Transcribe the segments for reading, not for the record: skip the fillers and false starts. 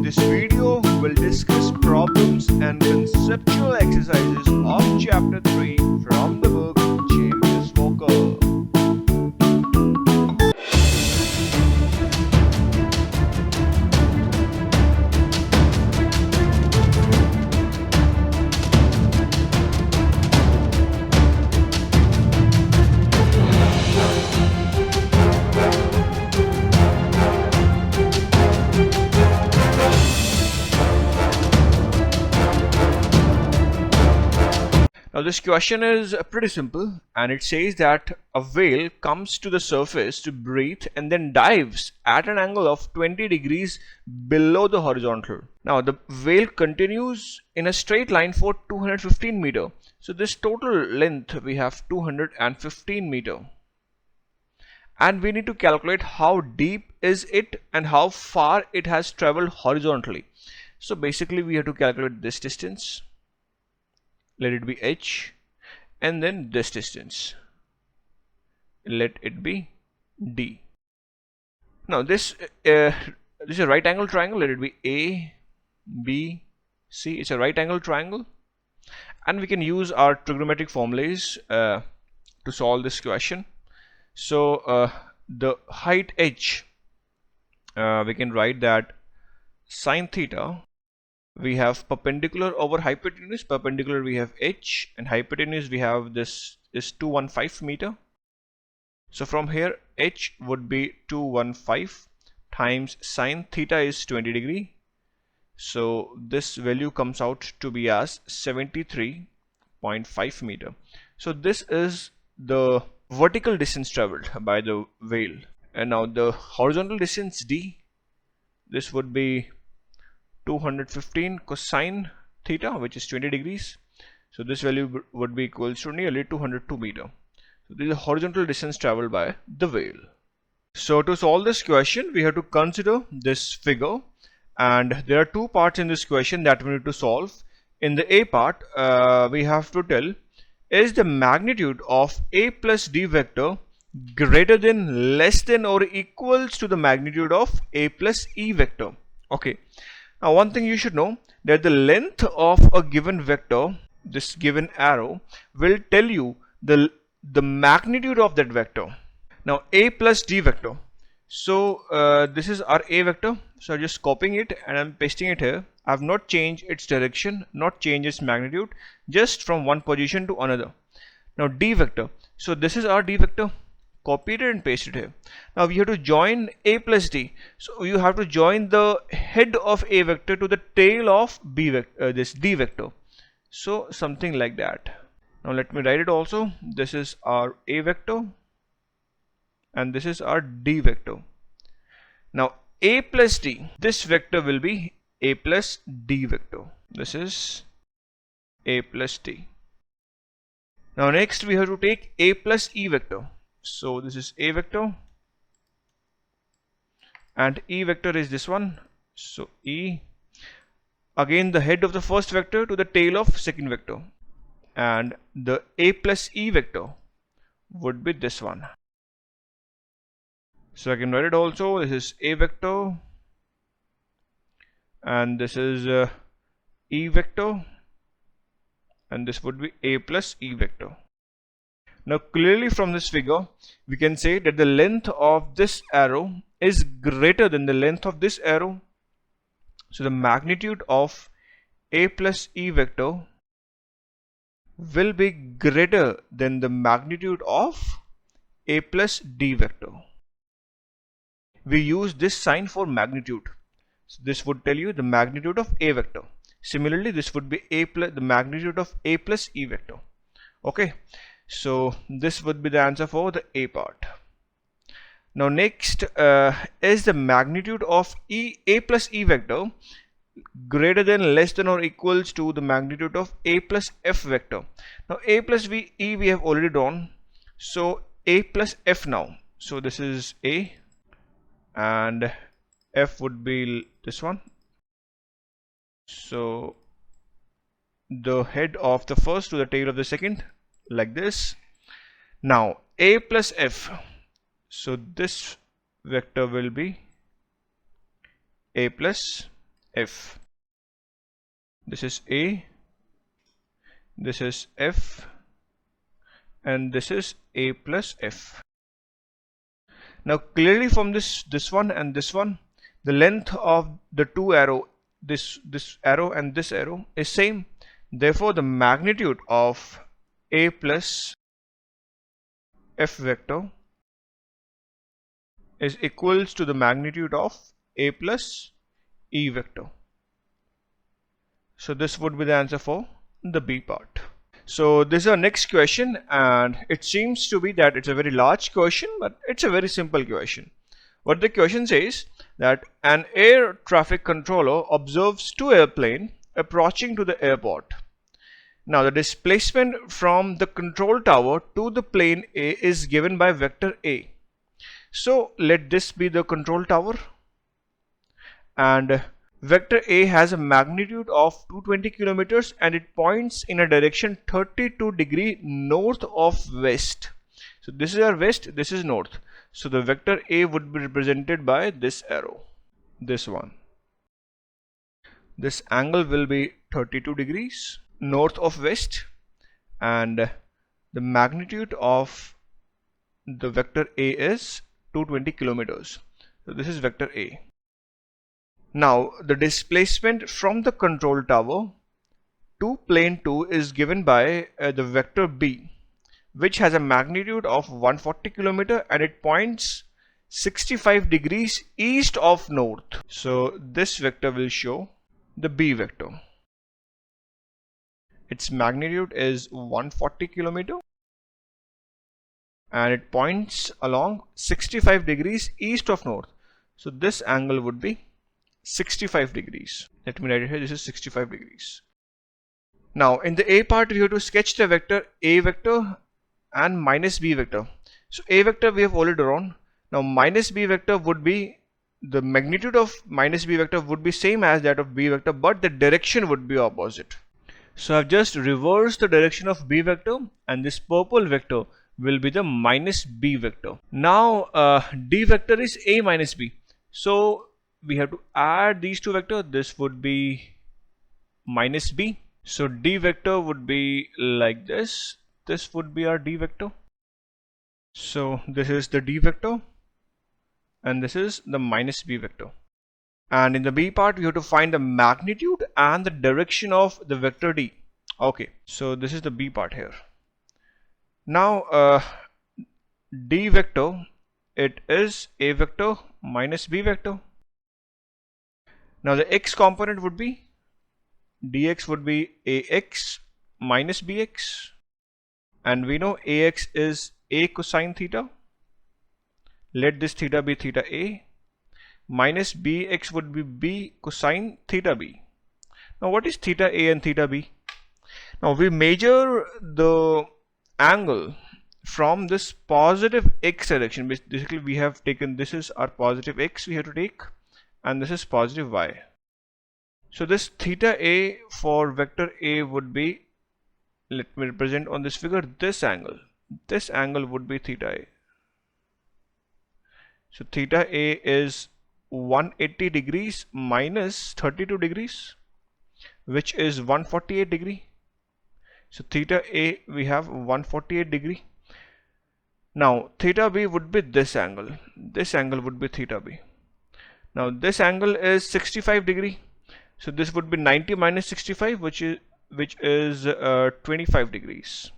this video will discuss problems and conceptual exercises of chapter 3 from the book James Walker. Now this question is pretty simple, and it says that a whale comes to the surface to breathe and then dives at an angle of 20 degrees below the horizontal. Now the whale continues in a straight line for 215 meter. So this total length we have 215 meter. And we need to calculate how deep is it and how far it has traveled horizontally. So basically we have to calculate this distance. Let it be h, and then this distance, let it be d. Now this is a right angle triangle. Let it be a, b, c. It's a right angle triangle, and we can use our trigonometric formulas to solve this question. So the height h, we can write that sine theta, we have perpendicular over hypotenuse. Perpendicular we have h, and hypotenuse we have this is 215 meter. So from here h would be 215 times sine theta is 20 degree. So this value comes out to be as 73.5 meter. So this is the vertical distance traveled by the whale. And now the horizontal distance d, this would be 215 cosine theta, which is 20 degrees. So this value would be equals to nearly 202 meter. So this is the horizontal distance traveled by the whale. So to solve this question, we have to consider this figure, and there are two parts in this question that we need to solve. In the a part, we have to tell, is the magnitude of a plus d vector greater than, less than, or equals to the magnitude of a plus e vector? Okay. Now one thing you should know, that the length of a given vector, this given arrow, will tell you the magnitude of that vector. Now a plus d vector. So this is our a vector. So I'm just copying it and I'm pasting it here. I have not changed its direction, not changed its magnitude, just from one position to another. Now d vector. So this is our d vector. Copy it and paste it here. Now we have to join a plus d. So you have to join the head of a vector to the tail of b vector, this d vector. So something like that. Now let me write it also. This is our a vector, and this is our d vector. Now a plus d, this vector will be a plus d vector. This is a plus d. Now next we have to take a plus e vector. So this is a vector, and e vector is this one. So e, again the head of the first vector to the tail of second vector, and the a plus e vector would be this one. So I can write it also. This is a vector, and this is e vector, and this would be a plus e vector. Now clearly from this figure, we can say that the length of this arrow is greater than the length of this arrow. So the magnitude of a plus e vector will be greater than the magnitude of a plus d vector. We use this sign for magnitude. So this would tell you the magnitude of a vector. Similarly, this would be the magnitude of a plus e vector. Okay. So this would be the answer for the a part. Now next, is the magnitude of a plus e vector greater than, less than, or equals to the magnitude of a plus f vector? Now a plus e we have already drawn. So a plus f now. So this is a, and f would be this one. So the head of the first to the tail of the second, like this. Now a plus f, so this vector will be a plus F. This is A, this is F, and this is A plus F. Now clearly from this one and this one, the length of the two arrow, this arrow and this arrow is same. Therefore the magnitude of A plus F vector is equals to the magnitude of A plus E vector. So this would be the answer for the B part. So this is our next question, and it seems to be that it's a very large question, but it's a very simple question. What the question says that an air traffic controller observes two airplanes approaching to the airport. Now the displacement from the control tower to the plane A is given by vector A. So let this be the control tower, and vector A has a magnitude of 220 kilometers and it points in a direction 32 degree north of west. So this is our west, this is north. So the vector A would be represented by this arrow, this one. This angle will be 32 degrees north of west, and the magnitude of the vector A is 220 kilometers. So this is vector A. Now the displacement from the control tower to plane 2 is given by the vector B, which has a magnitude of 140 kilometer and it points 65 degrees east of north. So this vector will show the B vector. Its magnitude is 140 kilometer and it points along 65 degrees east of north. So this angle would be 65 degrees. Let me write it here. This is 65 degrees. Now in the A part we have to sketch the vector A vector and minus B vector. So A vector we have already drawn. Now minus B vector would be, the magnitude of minus B vector would be same as that of B vector, but the direction would be opposite. So I've just reversed the direction of B vector, and this purple vector will be the minus B vector. Now D vector is A minus B. So we have to add these two vectors. This would be minus B. So D vector would be like this. This would be our D vector. So this is the D vector and this is the minus B vector. And in the B part we have to find the magnitude and the direction of the vector D. Okay, so this is the B part here. Now D vector, it is A vector minus B vector. Now the X component would be, dx would be AX minus BX, and we know AX is A cosine theta. Let this theta be theta A, minus BX would be B cosine theta B. Now what is theta A and theta B? Now we measure the angle from this positive X direction. Basically we have taken, this is our positive X we have to take, and this is positive Y. So this theta A for vector A would be, let me represent on this figure, this angle. This angle would be theta A. So theta A is 180 degrees minus 32 degrees, which is 148 degree. So theta A we have 148 degree. Now theta B would be this angle. This angle would be theta B. Now this angle is 65 degree. So this would be 90 minus 65, which is 25 degrees.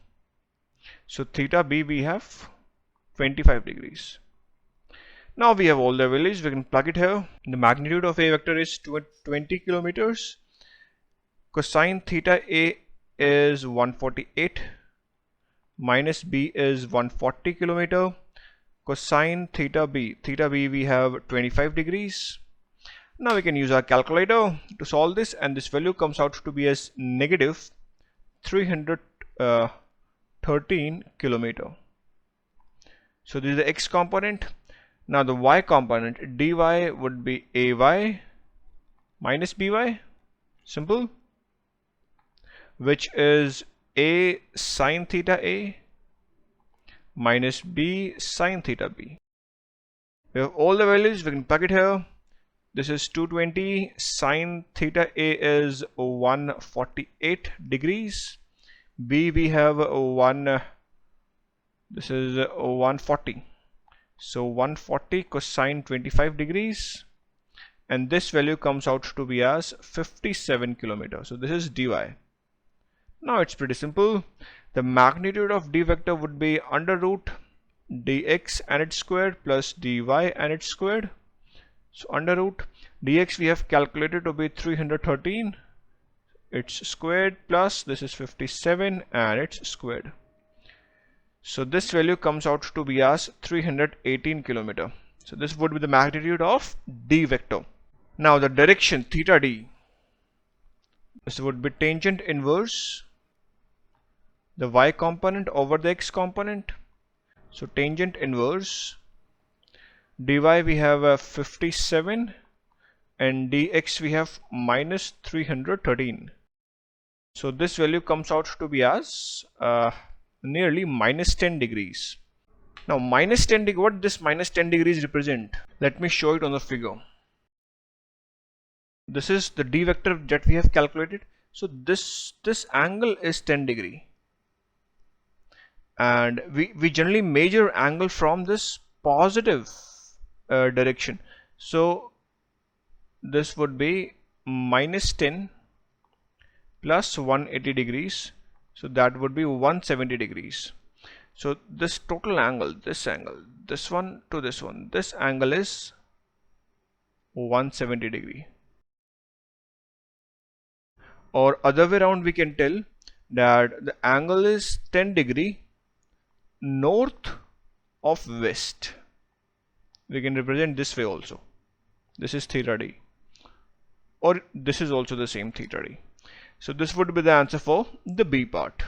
So theta B we have 25 degrees. Now we have all the values, we can plug it here. The magnitude of A vector is 20 kilometers. Cosine theta A is 148. Minus B is 140 kilometer. Cosine theta B we have 25 degrees. Now we can use our calculator to solve this, and this value comes out to be as negative 313 kilometer. So this is the X component. Now the Y component, dy would be AY minus BY, simple, which is A sine theta A minus B sine theta B. We have all the values, we can plug it here. This is 220. Sine theta A is 148 degrees. B we have this is 140. So 140 cosine 25 degrees. And this value comes out to be as 57 kilometers. So this is dy. Now it's pretty simple. The magnitude of d vector would be under root dx and its squared plus dy and its squared. So under root dx we have calculated to be 313, its squared, plus this is 57 and its squared. So this value comes out to be as 318 kilometer. So this would be the magnitude of d vector. Now the direction theta d, this would be tangent inverse the y component over the x component. So tangent inverse dy we have 57 and dx we have minus 313. So this value comes out to be as nearly minus 10 degrees. Now minus 10 degrees, what this minus 10 degrees represent? Let me show it on the figure. This is the d vector that we have calculated. So this angle is 10 degree. And we generally measure angle from this positive direction. So this would be minus 10 plus 180 degrees. So that would be 170 degrees. So this total angle, this one to this one, this angle is 170 degree. Or other way around, we can tell that the angle is 10 degree north of west. We can represent this way also. This is theta d, or this is also the same theta d. So this would be the answer for the B part.